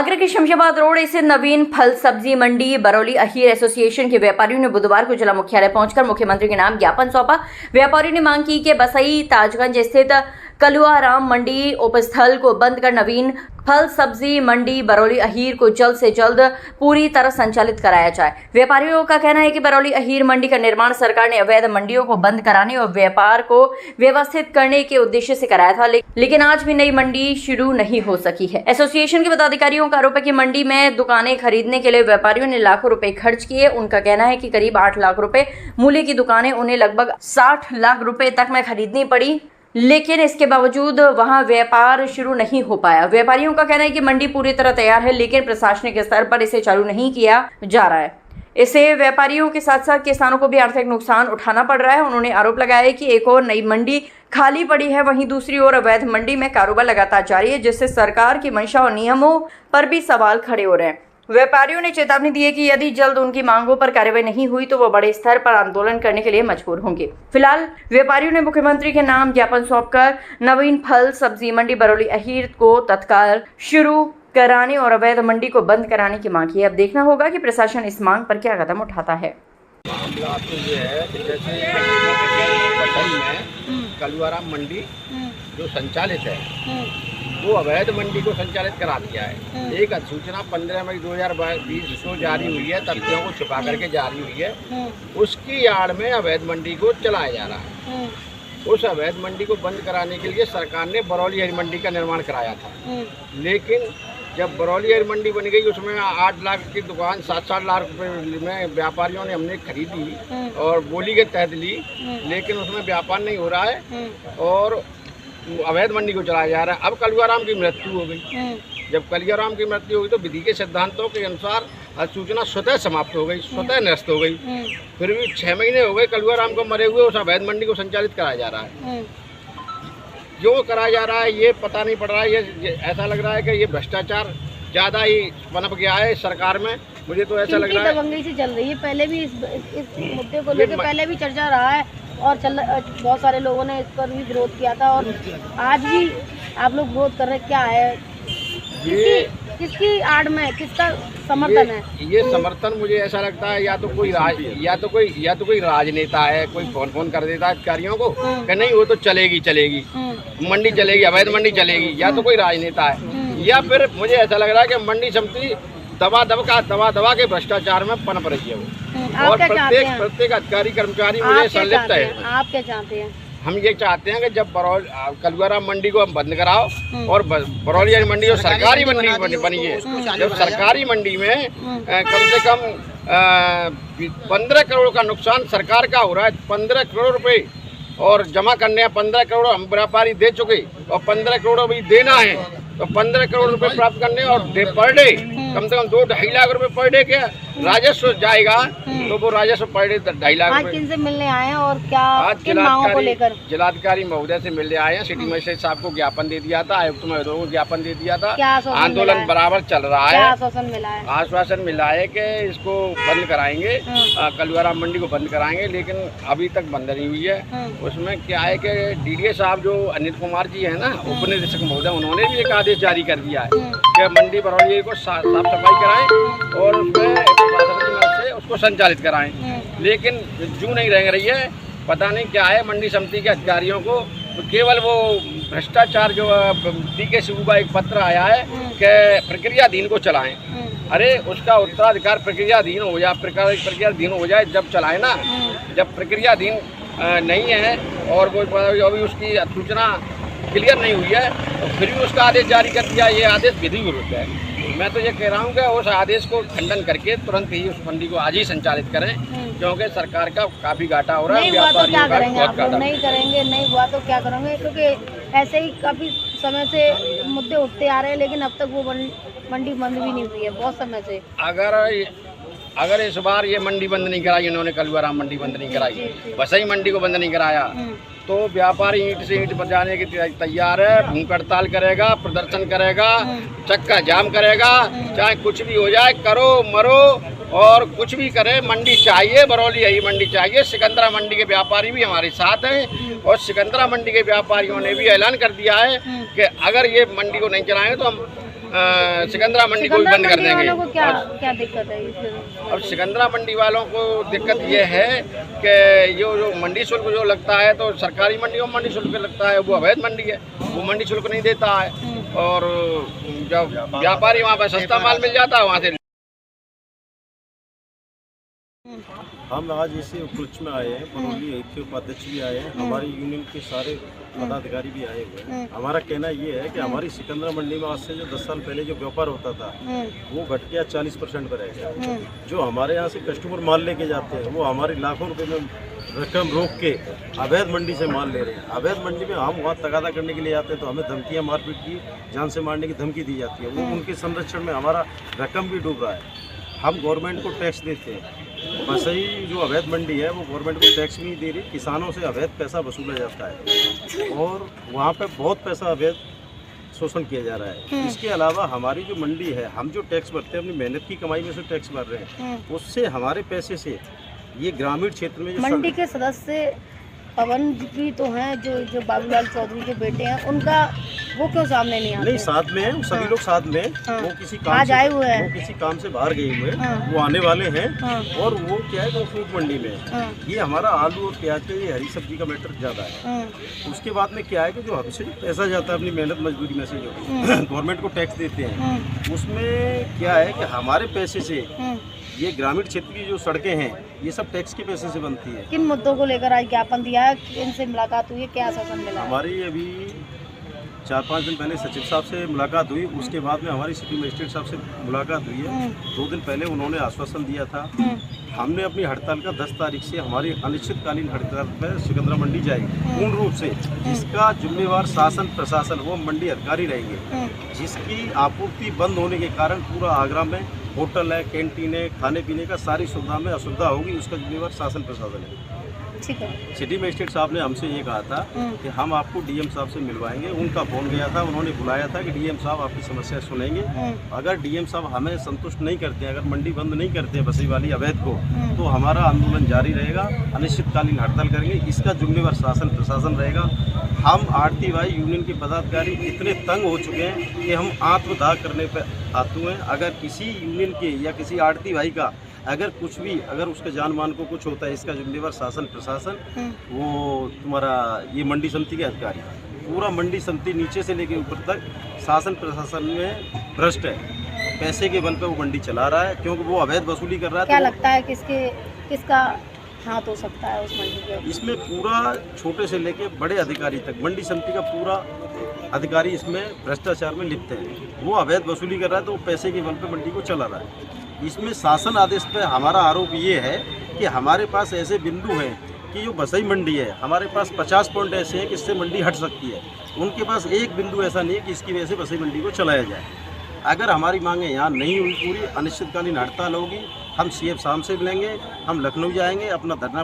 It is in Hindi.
आगरा के शमशाबाद रोड स्थित नवीन फल सब्जी मंडी बरौली अहीर एसोसिएशन के व्यापारियों ने बुधवार को जिला मुख्यालय पहुंचकर मुख्यमंत्री के नाम ज्ञापन सौंपा। व्यापारियों ने मांग की कि बसई ताजगंज स्थित कलुआराम मंडी उपस्थल को बंद कर नवीन फल सब्जी मंडी बरौली अहीर को जल्द से जल्द पूरी तरह संचालित कराया जाए। व्यापारियों का कहना है कि बरौली अहीर मंडी का निर्माण सरकार ने अवैध मंडियों को बंद कराने और व्यापार को व्यवस्थित करने के उद्देश्य से कराया था, लेकिन आज भी नई मंडी शुरू नहीं हो सकी है। एसोसिएशन के पदाधिकारियों का आरोप है कि मंडी में दुकानें खरीदने के लिए व्यापारियों ने लाखों रुपए खर्च किए। उनका कहना है कि करीब 8 लाख रुपए मूल्य की दुकानें उन्हें लगभग 60 लाख रुपए तक में खरीदनी पड़ी, लेकिन इसके बावजूद वहां व्यापार शुरू नहीं हो पाया। व्यापारियों का कहना है कि मंडी पूरी तरह तैयार है, लेकिन प्रशासनिक स्तर पर इसे चालू नहीं किया जा रहा है। इससे व्यापारियों के साथ साथ किसानों को भी आर्थिक नुकसान उठाना पड़ रहा है। उन्होंने आरोप लगाया है कि एक और नई मंडी खाली पड़ी है, वहीं दूसरी ओर अवैध मंडी में कारोबार लगातार जारी है, जिससे सरकार की मंशा और नियमों पर भी सवाल खड़े हो रहे हैं। व्यापारियों ने चेतावनी दी है कि यदि जल्द उनकी मांगों पर कार्रवाई नहीं हुई तो वो बड़े स्तर पर आंदोलन करने के लिए मजबूर होंगे। फिलहाल व्यापारियों ने मुख्यमंत्री के नाम ज्ञापन सौंपकर नवीन फल सब्जी मंडी बरौली अहीर को तत्काल शुरू कराने और अवैध मंडी को बंद कराने की मांग की है। अब देखना होगा कि प्रशासन इस मांग पर क्या कदम उठाता है। मामला तो ये है कि जैसे में कलुआराम मंडी जो संचालित है वो अवैध मंडी को संचालित करा दिया है। एक अधिसूचना 15 मई 2020 को जारी हुई है, तथ्यों को छुपा करके जारी हुई है। उसकी आड़ में अवैध मंडी को चलाया जा रहा है। उस अवैध मंडी को बंद कराने के लिए सरकार ने बरौली हरी मंडी का निर्माण कराया था, लेकिन जब बरौली हरी मंडी बन गई उसमें 8 लाख की दुकान 7-7 लाख रुपए में व्यापारियों ने हमने खरीदी और बोली के तहत ली, लेकिन उसमें व्यापार नहीं हो रहा है और अवैध मंडी को चलाया जा रहा है। अब कलुआराम की मृत्यु हो गई। जब कलुआराम की मृत्यु हो गई तो विधि के सिद्धांतों के अनुसार अधिसूचना स्वतः समाप्त हो गई, स्वतः निरस्त हो गई। फिर भी 6 महीने हो गए कलुआराम को मरे हुए, उस अवैध मंडी को संचालित कराया जा रहा है। जो कराया जा रहा है ये पता नहीं पड़ रहा है, ये ऐसा लग रहा है कि ये भ्रष्टाचार ज़्यादा ही पनप गया है सरकार में। मुझे तो ऐसा लग रहा है दबंगई से चल रही है। पहले भी इस मुद्दे को लेकर पहले भी चर्चा रहा है और बहुत सारे लोगों ने इस पर भी विरोध किया था और आज भी आप लोग विरोध कर रहे हैं। क्या है ये किसकी आड़ में किसका समर्थन है? ये समर्थन मुझे ऐसा लगता है या तो कोई राजनेता है, कोई फोन कर देता है अधिकारियों को कि नहीं वो तो चलेगी मंडी चलेगी, अवैध मंडी चलेगी, या तो कोई राजनेता है, या फिर मुझे ऐसा लग रहा है कि मंडी समिति दबा के भ्रष्टाचार में पनप रही है वो। और प्रत्येक अधिकारी कर्मचारी मुझे संलिप्त है। आप क्या चाहते हैं? हम ये चाहते हैं कि जब कलुआराम मंडी को हम बंद कराओ और बरौली हरी मंडी जो सरकारी मंडी बनी है, जब सरकारी मंडी में कम से कम 15 करोड़ का नुकसान सरकार का हो रहा है। 15 करोड़ रुपए और जमा करने हैं, 15 करोड़ हम व्यापारी दे चुके और 15 करोड़ अभी देना है, तो 15 करोड़ रुपए प्राप्त करने और पर डे कम से कम 2-2.5 लाख रुपए पर डे के राजस्व जाएगा, तो वो राजस्व पर डे 2.5 लाख रुपए। किन से मिलने आए हैं और क्या किन मांगों को लेकर? जिलाधिकारी महोदय से मिलने आए हैं। सिटी मजिस्ट्रेट साहब को ज्ञापन दे दिया था, आयुक्त महोदय को ज्ञापन दे दिया था। आंदोलन बराबर चल रहा है। आश्वासन मिला है? आश्वासन मिला है कि इसको बंद कराएंगे, कलुआराम मंडी को बंद कराएंगे, लेकिन अभी तक बंद नहीं हुई है। उसमें क्या है कि डीडीए साहब जो अनिल कुमार जी है ना, उप निदेशक महोदय, उन्होंने भी एक आदेश जारी कर दिया है कि मंडी बरौली को साफ सफाई कराएं और उसमें से उसको संचालित कराएं, लेकिन जू नहीं रह रही है। पता नहीं क्या है मंडी समिति के अधिकारियों को, तो केवल वो भ्रष्टाचार जो DK सिंह का एक पत्र आया है कि प्रक्रियाधीन को चलाएं। अरे उसका उत्तराधिकार प्रक्रियाधीन हो जाए, प्रक्रियाधीन हो जाए जब चलाए ना। जब प्रक्रियाधीन नहीं है और वो अभी उसकी सूचना क्लियर नहीं हुई है तो फिर भी उसका आदेश जारी कर दिया। ये आदेश विधि विरुद्ध है। मैं तो ये कह रहा हूँ कि उस आदेश को खंडन करके तुरंत ही उस मंडी को आज ही संचालित करें, क्योंकि सरकार का काफी घाटा हो रहा है। नहीं हुआ तो क्या करेंगे आप लोग? नहीं करेंगे, नहीं हुआ तो क्या करेंगे? क्योंकि ऐसे ही काफी समय से मुद्दे उठते आ रहे हैं, लेकिन अब तक वो मंडी बंद भी नहीं हुई है बहुत समय से। अगर इस बार ये मंडी बंद नहीं कराई इन्होंने, कलुआराम मंडी बंद नहीं कराई, बसई मंडी को बंद नहीं कराया, तो व्यापारी ईंट से ईंट बजाने की तैयार है। भूख हड़ताल करेगा, प्रदर्शन करेगा, चक्का जाम करेगा, चाहे कुछ भी हो जाए, करो मरो और कुछ भी करे, मंडी चाहिए, बरौली यही मंडी चाहिए। सिकंदरा मंडी के व्यापारी भी हमारे साथ हैं और सिकंदरा मंडी के व्यापारियों ने भी ऐलान कर दिया है कि अगर ये मंडी को नहीं चलाएंगे तो हम सिकंदरा मंडी को भी बंद कर देंगे। वालों को क्या दिक्कत है इसमें? और सिकंदरा मंडी वालों को दिक्कत ये है कि जो मंडी शुल्क जो लगता है, तो सरकारी मंडियों में मंडी शुल्क लगता है, वो अवैध मंडी है, वो मंडी शुल्क नहीं देता है। और जब व्यापारी वहाँ पर सस्ता माल मिल जाता है, वहाँ से हम आज इसी उपलक्ष्य में आए हैं। बरौली के उपाध्यक्ष भी आए हैं, हमारी यूनियन के सारे पदाधिकारी भी आए हुए हैं। हमारा कहना ये है कि हमारी सिकंदरा मंडी में आज से जो 10 साल पहले जो व्यापार होता था वो घट गया 40% पर रह गया। जो हमारे यहाँ से कस्टमर माल लेके जाते हैं वो हमारी लाखों रुपए में रकम रोक के अवैध मंडी से माल ले रहे हैं। अवैध मंडी में हम वहाँ तगादा करने के लिए आते हैं तो हमें धमकियाँ, मारपीट की, जान से मारने की धमकी दी जाती है। वो उनके संरक्षण में हमारा रकम भी डूब रहा है। हम गवर्नमेंट को टैक्स देते हैं, वैसे ही जो अवैध मंडी है वो गवर्नमेंट को टैक्स नहीं दे रही, किसानों से अवैध पैसा वसूला जाता है और वहाँ पे बहुत पैसा अवैध शोषण किया जा रहा है। इसके अलावा हमारी जो मंडी है, हम जो टैक्स भरते हैं अपनी मेहनत की कमाई में से टैक्स भर रहे हैं, उससे हमारे पैसे से ये ग्रामीण क्षेत्र में जो मंडी के सदस्य पवन जी तो हैं, जो बाबूलाल चौधरी के बेटे हैं, उनका वो क्यों सामने नहीं आते? नहीं, साथ में हैं, सभी लोग साथ में हैं। वो किसी काम आज से आए हुए हैं। वो किसी काम से बाहर गए हुए हैं, वो आने वाले हैं। और वो क्या है, वो फ्रूट मंडी में है। ये हमारा आलू और प्याज के ये हरी सब्जी का मैटर ज़्यादा है। उसके बाद में क्या है कि जो हमसे पैसा जाता है अपनी मेहनत मजदूरी में से जो गवर्नमेंट को टैक्स देते हैं, उसमें क्या है कि हमारे पैसे से ये ग्रामीण क्षेत्र की जो सड़कें हैं ये सब टैक्स के पैसे से बनती है। किन मुद्दों को लेकर आज ज्ञापन दिया है, इनसे मुलाकात हुई है, क्या आश्वासन मिला? हमारी अभी 4-5 दिन पहले सचिव साहब से मुलाकात हुई, उसके बाद में हमारी सिटी मजिस्ट्रेट साहब से मुलाकात हुई है। 2 दिन पहले उन्होंने आश्वासन दिया था। हमने अपनी हड़ताल का 10 तारीख से हमारी अनिश्चितकालीन हड़ताल पर सिकंदरा मंडी जाएगी पूर्ण रूप से, जिसका जिम्मेवार शासन प्रशासन वो मंडी अधिकारी रहेंगे। जिसकी आपूर्ति बंद होने के कारण पूरा आगरा में होटल है, कैंटीन है, खाने पीने का सारी सुविधा में असुविधा होगी, उसका जिम्मेवार शासन प्रशासन है। ठीक है। सिटी मजिस्ट्रेट साहब ने हमसे ये कहा था कि हम आपको डीएम साहब से मिलवाएंगे। उनका फ़ोन गया था, उन्होंने बुलाया था कि डीएम साहब आपकी समस्या सुनेंगे। अगर डीएम साहब हमें संतुष्ट नहीं करते हैं, अगर मंडी बंद नहीं करते हैं बसई वाली अवैध को, तो हमारा आंदोलन जारी रहेगा, अनिश्चितकालीन हड़ताल करेंगे। इसका जिम्मेवार शासन प्रशासन रहेगा। हम आढ़ती भाई यूनियन के पदाधिकारी इतने तंग हो चुके हैं कि हम आत्मदाह करने पर आतु हैं। अगर किसी यूनियन के या किसी आढ़ती भाई का अगर कुछ भी, अगर उसके जान मान को कुछ होता है, इसका जिम्मेवार शासन प्रशासन, वो तुम्हारा ये मंडी समिति के अधिकारी, पूरा मंडी समिति नीचे से लेकर ऊपर तक शासन प्रशासन में भ्रष्ट है। पैसे के बल पे वो मंडी चला रहा है क्योंकि वो अवैध वसूली कर रहा है। क्या लगता है किसका हाथ हो सकता है उस मंडी के? इसमें पूरा छोटे से लेके बड़े अधिकारी तक मंडी समिति का पूरा अधिकारी इसमें भ्रष्टाचार में लिप्त है। वो अवैध वसूली कर रहा है तो वो पैसे के बल पे मंडी को चला रहा है। इसमें शासन आदेश पे हमारा आरोप ये है कि हमारे पास ऐसे बिंदु हैं कि जो बसई मंडी है, हमारे पास 50 पॉइंट ऐसे हैं कि इससे मंडी हट सकती है। उनके पास एक बिंदु ऐसा नहीं है कि इसकी वजह से बसई मंडी को चलाया जाए। अगर हमारी मांगें यहाँ नहीं हुई पूरी, अनिश्चितकालीन हड़ताल होगी। हम सीएम साहब से मिलेंगे, हम लखनऊ जाएंगे, अपना धरना